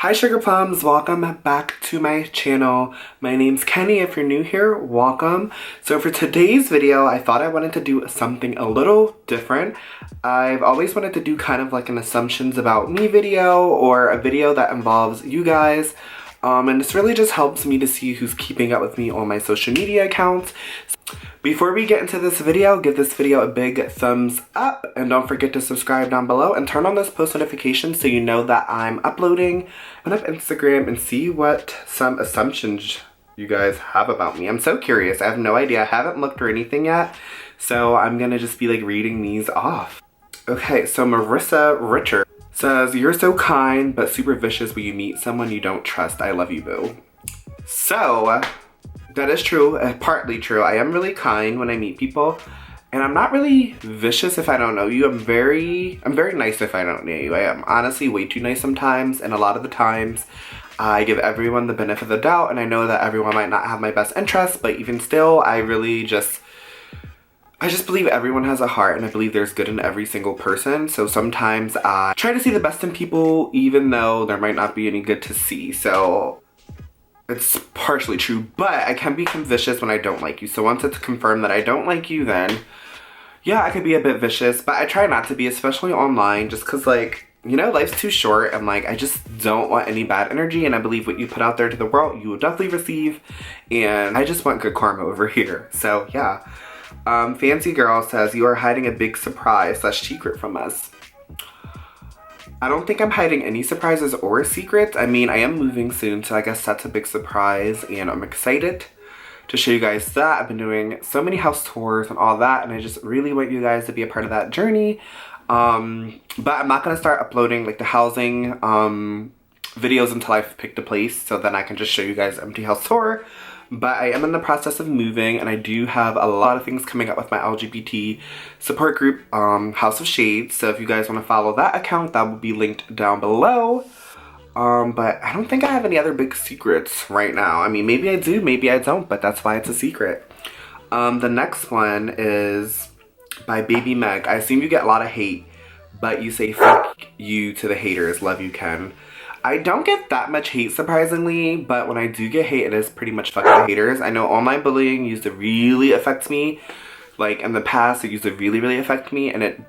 Hi Sugar Plums, welcome back to my channel. My name's Kenny. If you're new here, welcome. So for today's video, I thought I wanted to do something a little different. I've always wanted to do kind of like an assumptions about me video or a video that involves you guys. And this really just helps me to see who's keeping up with me on my social media accounts. Before we get into this video, give this video a big thumbs up and don't forget to subscribe down below and turn on those post notifications so you know that I'm uploading. Open up Instagram and see what some assumptions you guys have about me. I'm so curious. I have no idea. I haven't looked or anything yet, so I'm gonna just be like reading these off. Okay, so Marissa Richard says, "You're so kind but super vicious when you meet someone you don't trust. I love you, boo." So that is true, partly true. I am really kind when I meet people, and I'm not really vicious if I don't know you. I'm very nice if I don't know you. I am honestly way too nice sometimes, and a lot of the times I give everyone the benefit of the doubt, and I know that everyone might not have my best interests, but even still, I just believe everyone has a heart, and I believe there's good in every single person. So sometimes I try to see the best in people, even though there might not be any good to see. So it's partially true, but I can become vicious when I don't like you. So once it's confirmed that I don't like you, then yeah, I could be a bit vicious, but I try not to be, especially online, just because, like, you know, life's too short, and like, I just don't want any bad energy, and I believe what you put out there to the world, you will definitely receive, and I just want good karma over here. So yeah. Fancy Girl says, "You are hiding a big surprise / secret from us." I don't think I'm hiding any surprises or secrets. I mean, I am moving soon, so I guess that's a big surprise, and I'm excited to show you guys that. I've been doing so many house tours and all that, and I just really want you guys to be a part of that journey. But I'm not gonna start uploading like the housing videos until I've picked a place, so then I can just show you guys the empty house tour. But I am in the process of moving, and I do have a lot of things coming up with my LGBT support group, House of Shades. So if you guys want to follow that account, that will be linked down below. But I don't think I have any other big secrets right now. I mean, maybe I do, maybe I don't, but that's why it's a secret. The next one is by Baby Meg. "I assume you get a lot of hate, but you say fuck you to the haters. Love you, Ken." I don't get that much hate, surprisingly, but when I do get hate, it is pretty much fuck the haters. I know online bullying used to really affect me. Like, in the past, it used to really affect me, and it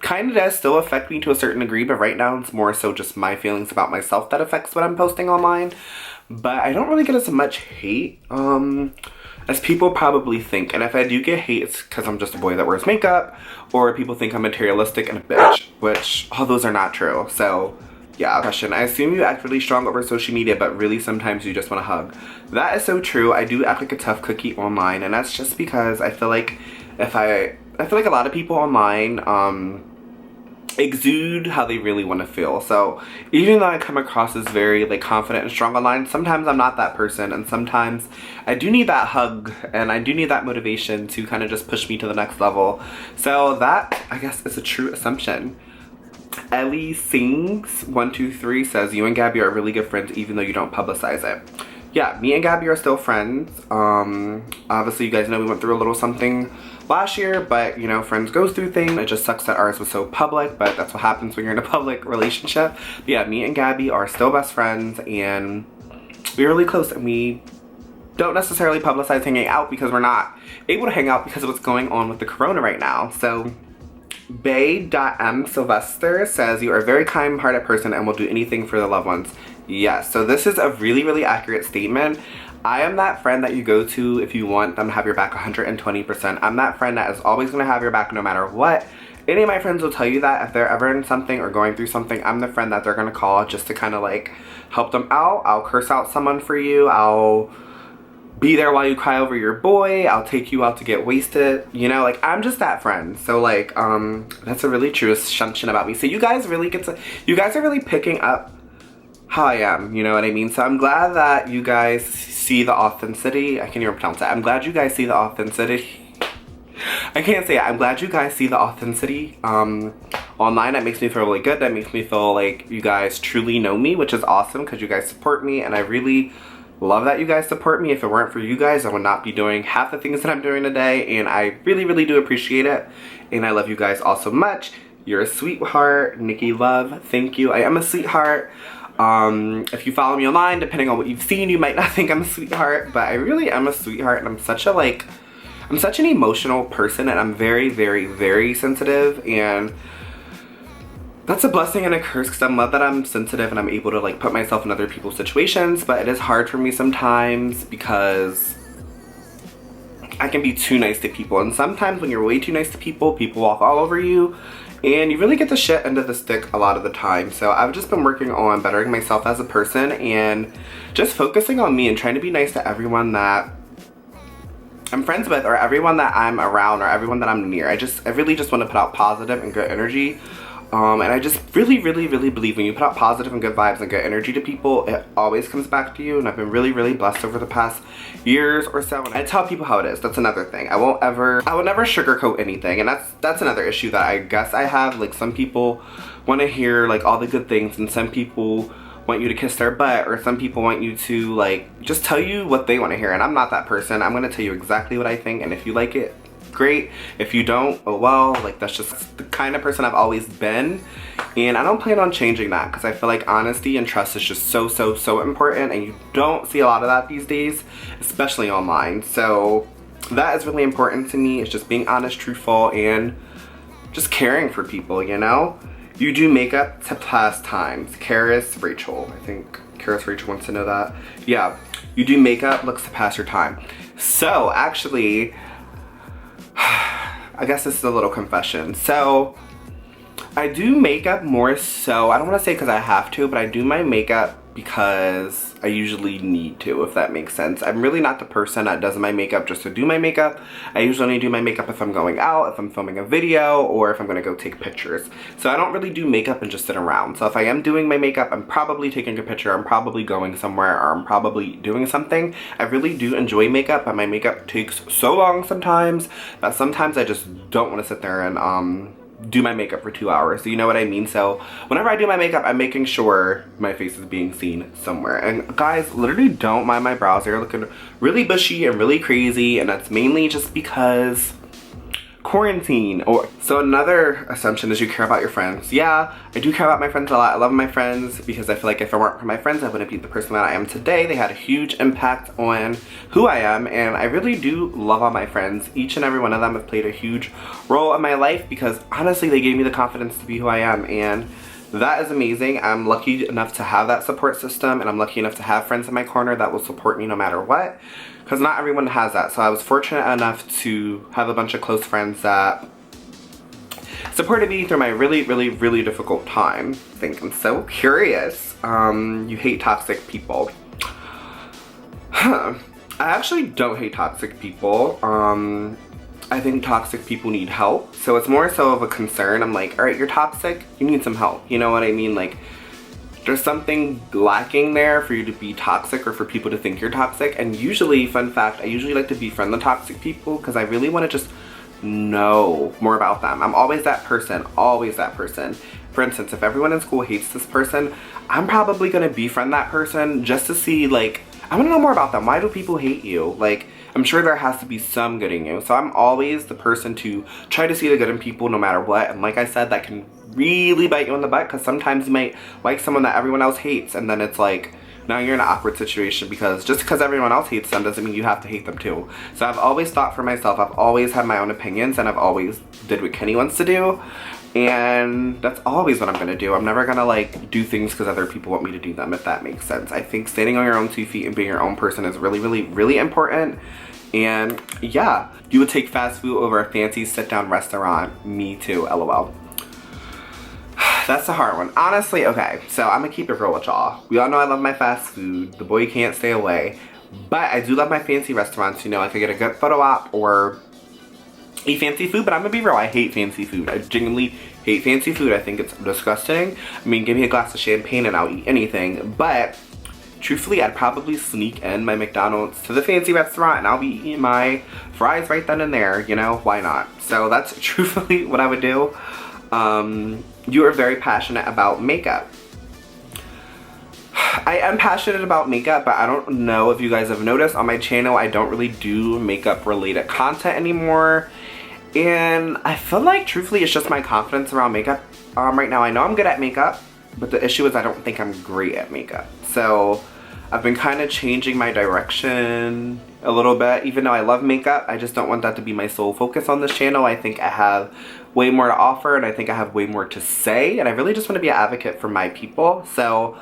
kind of does still affect me to a certain degree, but right now it's more so just my feelings about myself that affects what I'm posting online. But I don't really get as much hate as people probably think, and if I do get hate, it's because I'm just a boy that wears makeup, or people think I'm materialistic and a bitch, which all those are not true. So yeah, question. "I assume you act really strong over social media, but really sometimes you just want to hug." That is so true. I do act like a tough cookie online, and that's just because I feel like I feel like a lot of people online exude how they really want to feel. So even though I come across as very like confident and strong online, sometimes I'm not that person, and sometimes I do need that hug, and I do need that motivation to kind of just push me to the next level. So that, I guess, is a true assumption. Ellie Sings 123 says, "You and Gabby are really good friends even though you don't publicize it." Yeah, me and Gabby are still friends. Obviously you guys know we went through a little something last year, but you know, friends goes through things. It just sucks that ours was so public, but that's what happens when you're in a public relationship. But yeah, me and Gabby are still best friends, and we're really close, and we don't necessarily publicize hanging out because we're not able to hang out because of what's going on with the corona right now. So Bay.M. Sylvester says, "You are a very kind-hearted person and will do anything for the loved ones." Yes, so this is a really accurate statement. I am that friend that you go to if you want them to have your back 120%. I'm that friend that is always going to have your back no matter what. Any of my friends will tell you that if they're ever in something or going through something, I'm the friend that they're going to call just to kind of like help them out. I'll curse out someone for you. I'll be there while you cry over your boy. I'll take you out to get wasted. You know, like, I'm just that friend. So like, that's a really true assumption about me. So you guys are really picking up how I am, you know what I mean? So I'm glad that you guys see the authenticity. I can't even pronounce that. I'm glad you guys see the authenticity. I can't say it. I'm glad you guys see the authenticity online. That makes me feel really good. That makes me feel like you guys truly know me, which is awesome because you guys support me, and I really love that you guys support me. If it weren't for you guys, I would not be doing half the things that I'm doing today, and I really do appreciate it, and I love you guys all so much. You're a sweetheart. Nikki Love, thank you. I am a sweetheart. If you follow me online, depending on what you've seen, you might not think I'm a sweetheart, but I really am a sweetheart, and I'm such an emotional person, and I'm very, very, very sensitive, and that's a blessing and a curse because I'm glad that I'm sensitive and I'm able to like put myself in other people's situations, but it is hard for me sometimes because I can be too nice to people, and sometimes when you're way too nice to people, people walk all over you and you really get the shit end of the stick a lot of the time. So I've just been working on bettering myself as a person and just focusing on me and trying to be nice to everyone that I'm friends with or everyone that I'm around or everyone that I'm near. I really just want to put out positive and good energy. And I just really, really, really believe when you put out positive and good vibes and good energy to people, it always comes back to you. And I've been really, really blessed over the past years or so. And I tell people how it is. That's another thing. I will never sugarcoat anything. And that's another issue that I guess I have. Like, some people want to hear like all the good things, and some people want you to kiss their butt, or some people want you to like just tell you what they want to hear. And I'm not that person. I'm going to tell you exactly what I think. And if you like it, great. If you don't, oh well. Like, that's just the kind of person I've always been, and I don't plan on changing that because I feel like honesty and trust is just so, so, so important, and you don't see a lot of that these days, especially online. So that is really important to me. It's just being honest, truthful, and just caring for people, you know? You do makeup to pass times. Rachel wants to know that. Yeah, you do makeup looks to pass your time. So actually, I guess this is a little confession. So I do makeup more so, I don't want to say because I have to, but I do my makeup because I usually need to, if that makes sense. I'm really not the person that does my makeup just to do my makeup. I usually only do my makeup if I'm going out, if I'm filming a video, or if I'm going to go take pictures. So I don't really do makeup and just sit around. So if I am doing my makeup, I'm probably taking a picture, I'm probably going somewhere, or I'm probably doing something. I really do enjoy makeup, but my makeup takes so long sometimes that sometimes I just don't want to sit there and do my makeup for 2 hours. So you know what I mean? So whenever I do my makeup, I'm making sure my face is being seen somewhere. And guys, literally don't mind my brows. They're looking really bushy and really crazy, and that's mainly just because quarantine. So another assumption is you care about your friends. Yeah, I do care about my friends a lot. I love my friends because I feel like if it weren't for my friends, I wouldn't be the person that I am today. They had a huge impact on who I am, and I really do love all my friends. Each and every one of them have played a huge role in my life because honestly, they gave me the confidence to be who I am, and that is amazing. I'm lucky enough to have that support system, and I'm lucky enough to have friends in my corner that will support me no matter what, because not everyone has that. So I was fortunate enough to have a bunch of close friends that supported me through my really, really, really difficult time. I think I'm so curious. You hate toxic people. I actually don't hate toxic people. I think toxic people need help. So it's more so of a concern. I'm like, all right, you're toxic, you need some help. You know what I mean? Like, there's something lacking there for you to be toxic or for people to think you're toxic. And usually, fun fact, I usually like to befriend the toxic people because I really want to just know more about them. I'm always that person, always that person. For instance, if everyone in school hates this person, I'm probably going to befriend that person just to see, like, I want to know more about them. Why do people hate you? Like, I'm sure there has to be some good in you. So I'm always the person to try to see the good in people no matter what. And like I said, that can really bite you in the butt because sometimes you might like someone that everyone else hates, and then it's like, now you're in an awkward situation because just because everyone else hates them doesn't mean you have to hate them too. So I've always thought for myself. I've always had my own opinions, and I've always did what Kenny wants to do. And that's always what I'm gonna do. I'm never gonna like do things because other people want me to do them, if that makes sense. I think standing on your own 2 feet and being your own person is really, really, really important. And yeah, you would take fast food over a fancy sit-down restaurant. Me too, LOL. That's a hard one. Honestly, okay, so I'm gonna keep it real with y'all. We all know I love my fast food. The boy can't stay away. But I do love my fancy restaurants. You know, I could get a good photo op or eat fancy food, but I'm gonna be real, I hate fancy food. I genuinely hate fancy food. I think it's disgusting. I mean, give me a glass of champagne and I'll eat anything. But truthfully, I'd probably sneak in my McDonald's to the fancy restaurant and I'll be eating my fries right then and there, you know, why not? So that's truthfully what I would do. You are very passionate about makeup. I am passionate about makeup, but I don't know if you guys have noticed on my channel, I don't really do makeup related content anymore. And I feel like truthfully it's just my confidence around makeup right now. I know I'm good at makeup. but the issue is I don't think I'm great at makeup. So I've been kind of changing my direction a little bit. Even though I love makeup, I just don't want that to be my sole focus on this channel. I think I have way more to offer, and I think I have way more to say, and I really just want to be an advocate for my people. So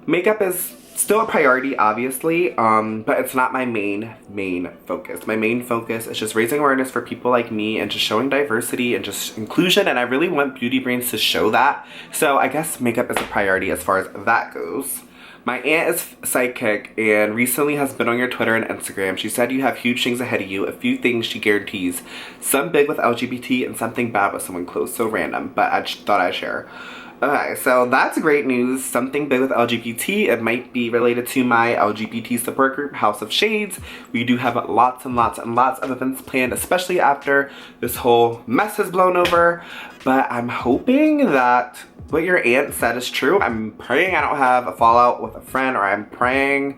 makeup is still a priority, obviously, but it's not my main focus. My main focus is just raising awareness for people like me and just showing diversity and just inclusion, and I really want Beauty Brains to show that. So I guess makeup is a priority as far as that goes. My aunt is psychic and recently has been on your Twitter and Instagram. She said you have huge things ahead of you, a few things she guarantees. Some big with LGBT and something bad with someone close, so random, but I thought I'd share. Okay, so that's great news. Something big with LGBT. It might be related to my LGBT support group, House of Shades. We do have lots and lots and lots of events planned, especially after this whole mess has blown over. But I'm hoping that what your aunt said is true. I'm praying I don't have a fallout with a friend, or I'm praying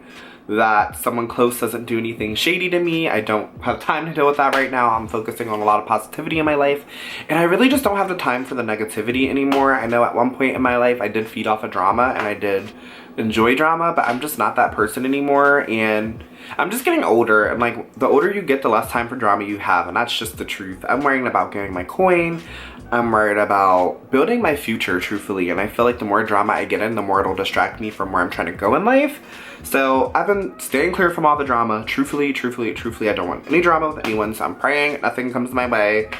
that someone close doesn't do anything shady to me. I don't have time to deal with that right now. I'm focusing on a lot of positivity in my life, and I really just don't have the time for the negativity anymore. I know at one point in my life I did feed off of drama and I did enjoy drama, but I'm just not that person anymore, and I'm just getting older, and like the older you get, the less time for drama you have, and that's just the truth. I'm worrying about getting my coin. I'm worried about building my future, truthfully, and I feel like the more drama I get in, the more it'll distract me from where I'm trying to go in life. So I've been staying clear from all the drama. Truthfully, I don't want any drama with anyone, so I'm praying nothing comes my way.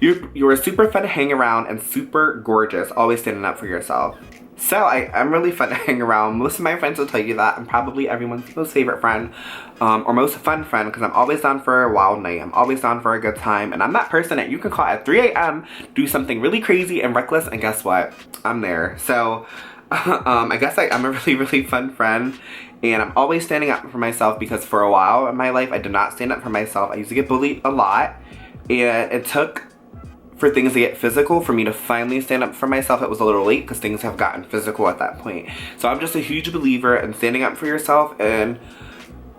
You were super fun to hang around and super gorgeous, always standing up for yourself. So I'm really fun to hang around. Most of my friends will tell you that. I'm probably everyone's most favorite friend, or most fun friend, because I'm always down for a wild night. I'm always down for a good time, and I'm that person that you can call at 3 a.m., do something really crazy and reckless, and guess what? I'm there. So I guess I'm a really fun friend, and I'm always standing up for myself, because for a while in my life I did not stand up for myself. I used to get bullied a lot, and it took for things to get physical for me to finally stand up for myself. It was a little late because things have gotten physical at that point. So I'm just a huge believer in standing up for yourself, and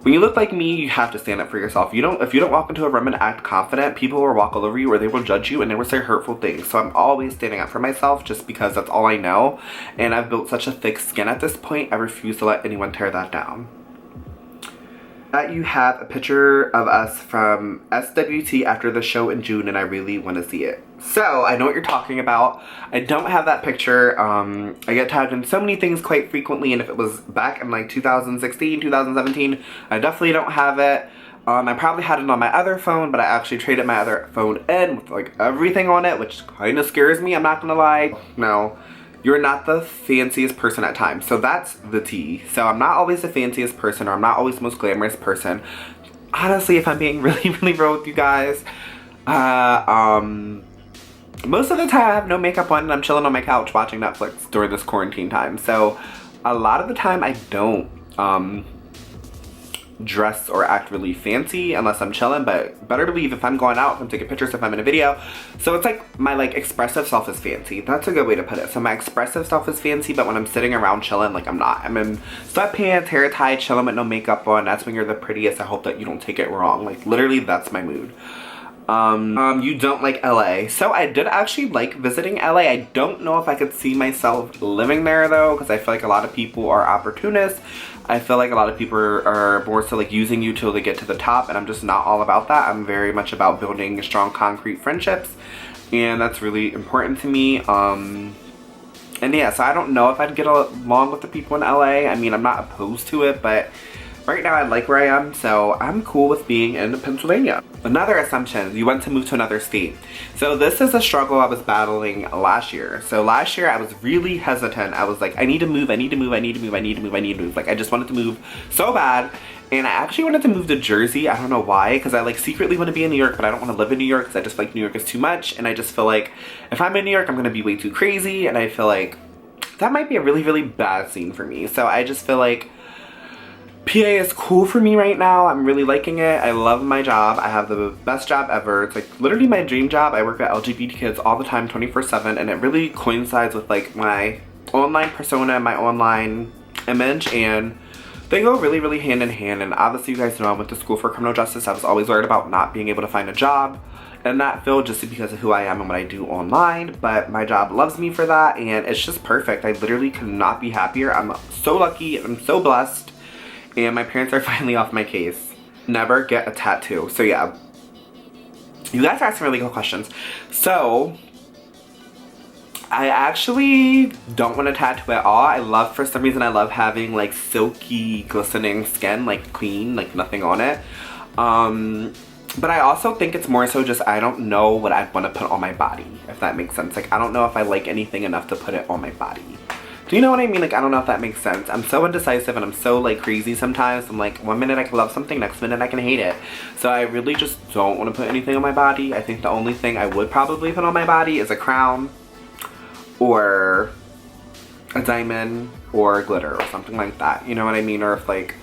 when you look like me, you have to stand up for yourself. If you don't walk into a room and act confident, people will walk all over you, or they will judge you, and they will say hurtful things. So I'm always standing up for myself just because that's all I know, and I've built such a thick skin at this point, I refuse to let anyone tear that down. You have a picture of us from SWT after the show in June, and I really want to see it. So I know what you're talking about. I don't have that picture. I get tagged in so many things quite frequently, and if it was back in like 2016, 2017, I definitely don't have it. I probably had it on my other phone, but I actually traded my other phone in with like everything on it, which kind of scares me, I'm not gonna lie. No. You're not the fanciest person at times. So that's the tea. So I'm not always the fanciest person, or I'm not always the most glamorous person. Honestly, if I'm being really real with you guys, most of the time I have no makeup on and I'm chilling on my couch watching Netflix during this quarantine time. So a lot of the time I don't dress or act really fancy unless I'm chilling, but better believe if I'm going out, if I'm taking pictures, if I'm in a video. So it's like my like expressive self is fancy. That's a good way to put it. So my expressive self is fancy, but when I'm sitting around chilling, like I'm not. I'm in sweatpants, hair tied, chilling with no makeup on. That's when you're the prettiest. I hope that you don't take it wrong. Like literally that's my mood. You don't like LA. So I did actually like visiting LA. I don't know if I could see myself living there though, because I feel like a lot of people are opportunists. I feel like a lot of people are more so like using you till they get to the top, and I'm just not all about that. I'm very much about building strong concrete friendships, and that's really important to me. And yeah, so I don't know if I'd get along with the people in LA. I mean, I'm not opposed to it, but right now I like where I am, so I'm cool with being in Pennsylvania. Another assumption, you want to move to another state. So this is a struggle I was battling last year. So last year I was really hesitant. I was like, I need to move. Like I just wanted to move so bad. And I actually wanted to move to Jersey. I don't know why, because I like secretly want to be in New York, but I don't want to live in New York because I just feel like New York is too much. And I just feel like if I'm in New York, I'm going to be way too crazy. And I feel like that might be a really bad scene for me. So I just feel like PA is cool for me right now. I'm really liking it. I love my job. I have the best job ever. It's like literally my dream job. I work with LGBT kids all the time, 24/7, and it really coincides with like my online persona, my online image, and they go really hand in hand. And obviously you guys know I went to school for criminal justice. I was always worried about not being able to find a job in that field just because of who I am and what I do online, but my job loves me for that, and it's just perfect. I literally could not be happier. I'm so lucky, I'm so blessed, and my parents are finally off my case. Never get a tattoo. So yeah, you guys are asking really good questions. So I actually don't want a tattoo at all. For some reason I love having like silky glistening skin, like clean, like nothing on it. But I also think it's more so just I don't know what I'd want to put on my body, if that makes sense. Like I don't know if I like anything enough to put it on my body. Do you know what I mean? Like I don't know if that makes sense. I'm so indecisive and I'm so like crazy sometimes. I'm like, one minute I can love something, next minute I can hate it. So I really just don't want to put anything on my body. I think the only thing I would probably put on my body is a crown or a diamond or glitter or something like that. You know what I mean? Or if like,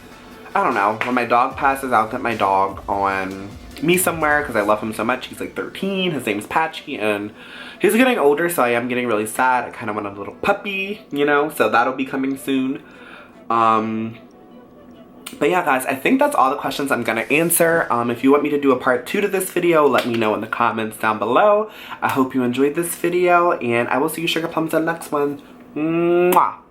I don't know, when my dog passes, I'll get my dog on me somewhere because I love him so much. He's like 13, his name's Patchy, and he's getting older, so I am getting really sad. I kind of want a little puppy, you know, so that'll be coming soon. But yeah, guys, I think that's all the questions I'm gonna answer. If you want me to do a part 2 to this video, let me know in the comments down below. I hope you enjoyed this video, and I will see you Sugar Plums in the next one. Mwah!